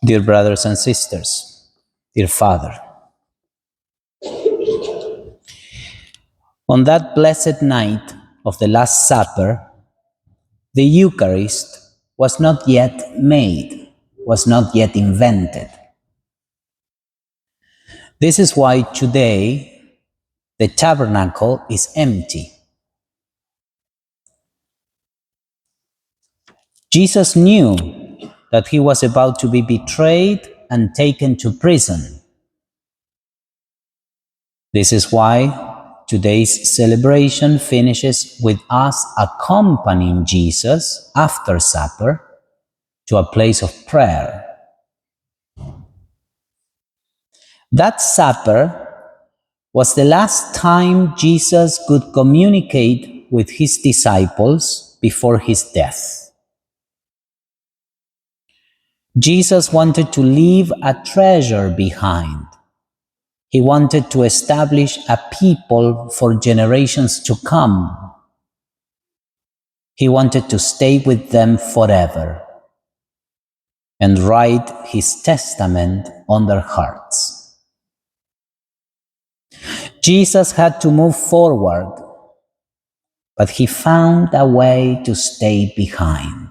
Dear brothers and sisters, dear Father, on that blessed night of the Last Supper, the Eucharist was not yet made, was not yet invented. This is why today the tabernacle is empty. Jesus knew that he was about to be betrayed and taken to prison. This is why today's celebration finishes with us accompanying Jesus after supper to a place of prayer. That supper was the last time Jesus could communicate with his disciples before his death. Jesus wanted to leave a treasure behind. He wanted to establish a people for generations to come. He wanted to stay with them forever and write his testament on their hearts. Jesus had to move forward, but he found a way to stay behind.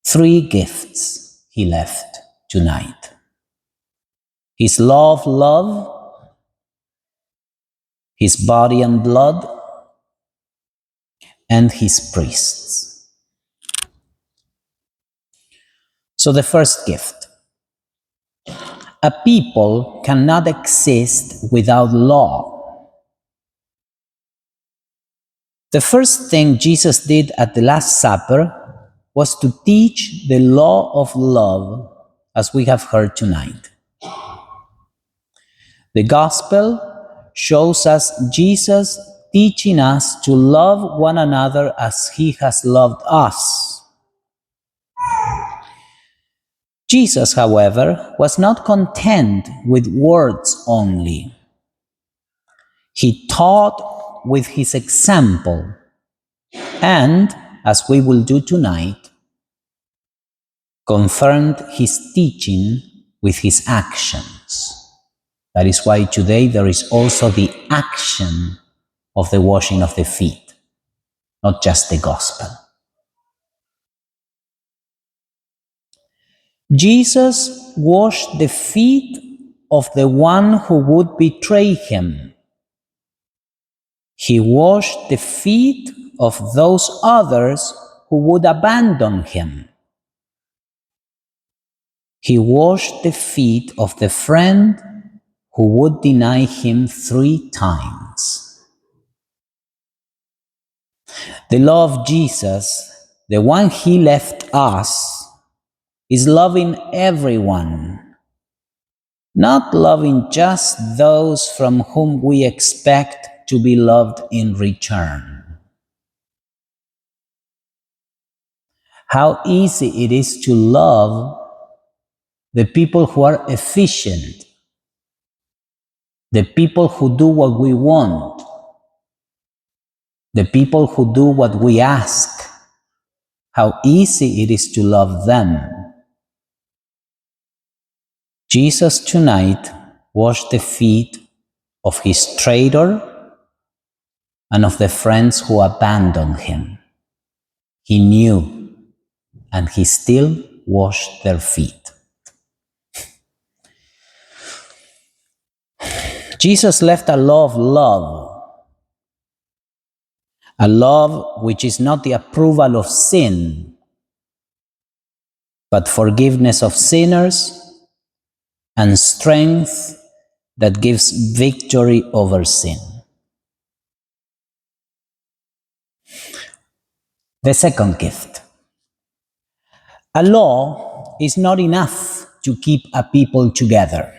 3 gifts he left tonight: his love, his body and blood, and his priests. So the first gift: a people cannot exist without law. The first thing Jesus did at the Last Supper was to teach the law of love, as we have heard tonight. The Gospel shows us Jesus teaching us to love one another as he has loved us. Jesus, however, was not content with words only. He taught with his example and, as we will do tonight, confirmed his teaching with his actions. That is why today there is also the action of the washing of the feet, not just the gospel. Jesus washed the feet of the one who would betray him. He washed the feet of those others who would abandon him. He washed the feet of the friend who would deny him 3 times. The law of Jesus, the one he left us, is loving everyone, not loving just those from whom we expect to be loved in return. How easy it is to love the people who are efficient, the people who do what we want, the people who do what we ask. How easy it is to love them. Jesus tonight washed the feet of his traitor and of the friends who abandoned him. He knew, and he still washed their feet. Jesus left a law of love, a love which is not the approval of sin, but forgiveness of sinners and strength that gives victory over sin. The second gift: a law is not enough to keep a people together.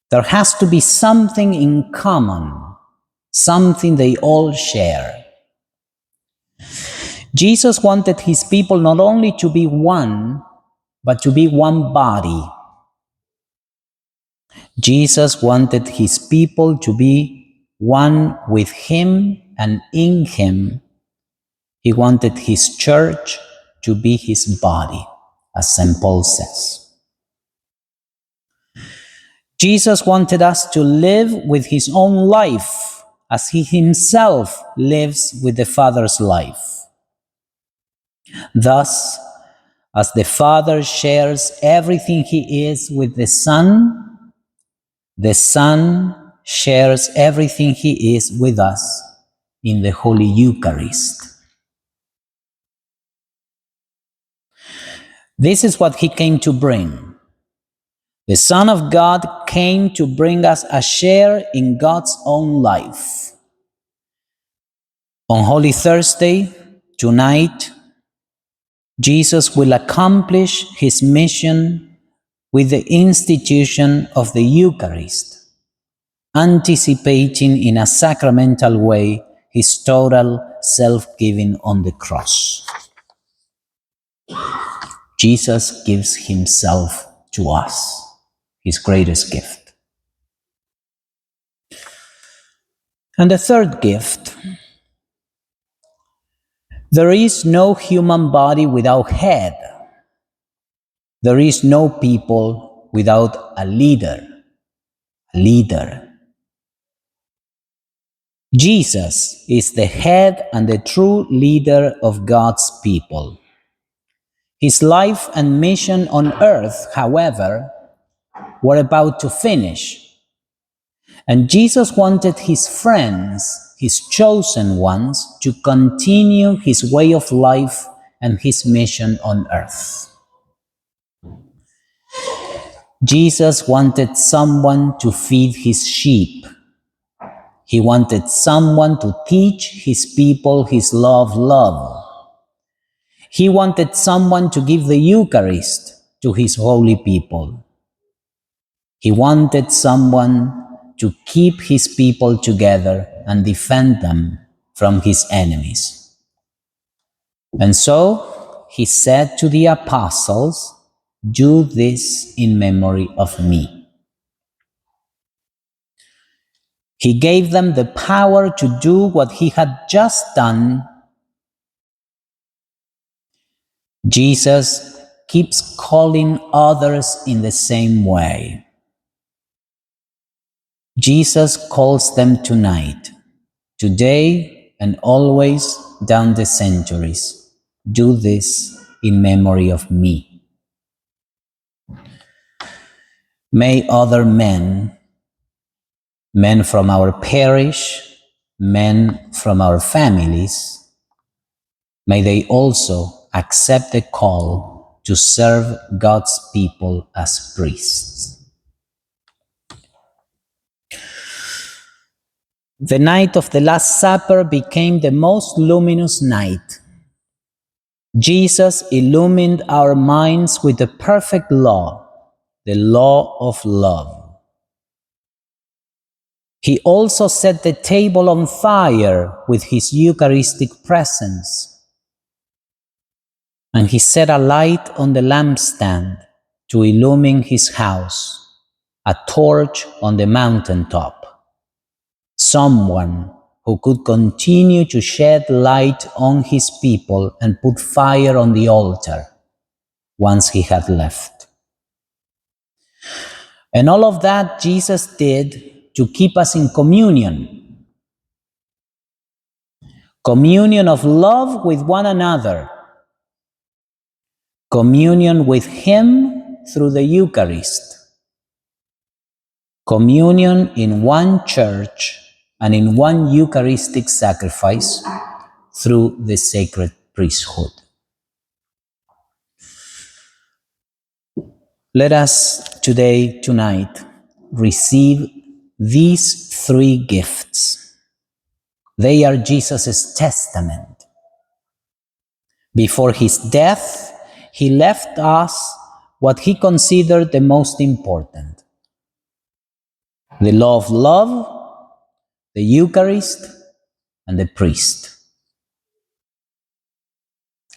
There has to be something in common, something they all share. Jesus wanted his people not only to be one, but to be one body. Jesus wanted his people to be one with him and in him. He wanted his church to be his body, as St. Paul says. Jesus wanted us to live with his own life as he himself lives with the Father's life. Thus, as the Father shares everything he is with the Son shares everything he is with us in the Holy Eucharist. This is what he came to bring. The Son of God came to bring us a share in God's own life. On Holy Thursday, tonight, Jesus will accomplish his mission with the institution of the Eucharist, anticipating in a sacramental way his total self-giving on the cross. Jesus gives himself to us, his greatest gift. And the third gift: there is no human body without head. There is no people without a leader. Jesus is the head and the true leader of God's people. His life and mission on earth, however, were about to finish. And Jesus wanted his friends, his chosen ones, to continue his way of life and his mission on earth. Jesus wanted someone to feed his sheep. He wanted someone to teach his people his love. He wanted someone to give the Eucharist to his holy people. He wanted someone to keep his people together and defend them from his enemies. And so he said to the apostles, "Do this in memory of me." He gave them the power to do what he had just done. Jesus keeps calling others in the same way. Jesus calls them tonight, today and always down the centuries. Do this in memory of me. May other men from our parish, men from our families, may they also accept the call to serve God's people as priests. The night of the Last Supper became the most luminous night. Jesus illumined our minds with the perfect law, the law of love. He also set the table on fire with his Eucharistic presence. And he set a light on the lampstand to illumine his house, a torch on the mountaintop, someone who could continue to shed light on his people and put fire on the altar once he had left. And all of that Jesus did to keep us in communion. Communion of love with one another. Communion with him through the Eucharist. Communion in one church and in one Eucharistic sacrifice through the sacred priesthood. Let us tonight, receive these three gifts. They are Jesus' testament. Before his death, he left us what he considered the most important: the law of love, the Eucharist, and the priest.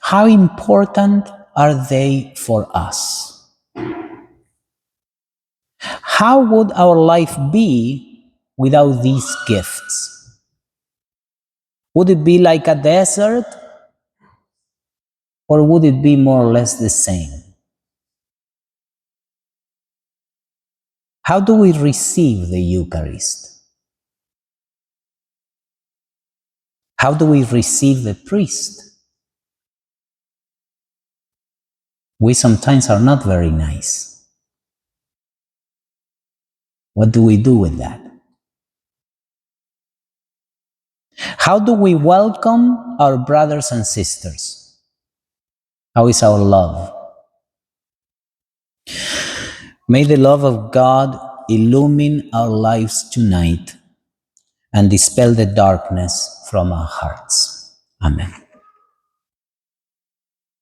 How important are they for us? How would our life be without these gifts? Would it be like a desert? Or would it be more or less the same? How do we receive the Eucharist? How do we receive the priest? We sometimes are not very nice. What do we do with that? How do we welcome our brothers and sisters? How is our love? May the love of God illumine our lives tonight and dispel the darkness from our hearts. Amen.